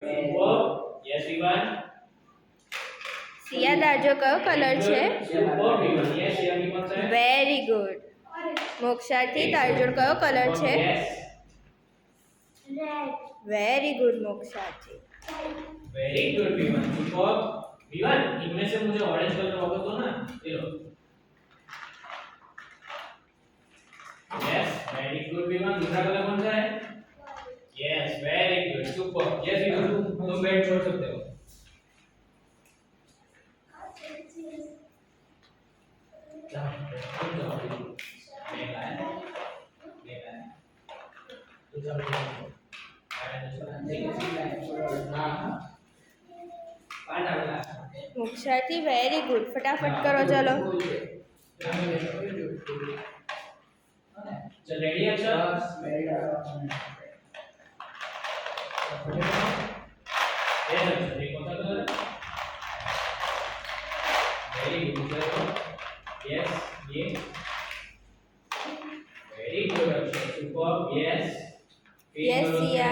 Superb. Yes, Vivan. સિયા દાજો કયો colour છે? Superb, Vivan. Yes, Shivam, you want to say? Very good. મોક્ષાથી તારી જોડે કયો કલર છે? Yes. વેરી ગુડ મોક્ષાથી. Very good, Vivan. Superb. Vivan, इनमें से मुझे ऑरेंज कलर होगा तो ना ये लो. Yes, very good, Vivan. दूसरा कलर कौन सा है? Yes, very good. Superb. Yes, Vivan. तुम बैट छोड़ सकते हो. મોક્ષાથી વેરી ગુડ. ફટાફટ કરો ચલો. चल रेडी है अच्छा ये अच्छा ये कौन सा कलर है वेरी गुड यस ये वेरी गुड अच्छा सुपर यस Yes, Sia.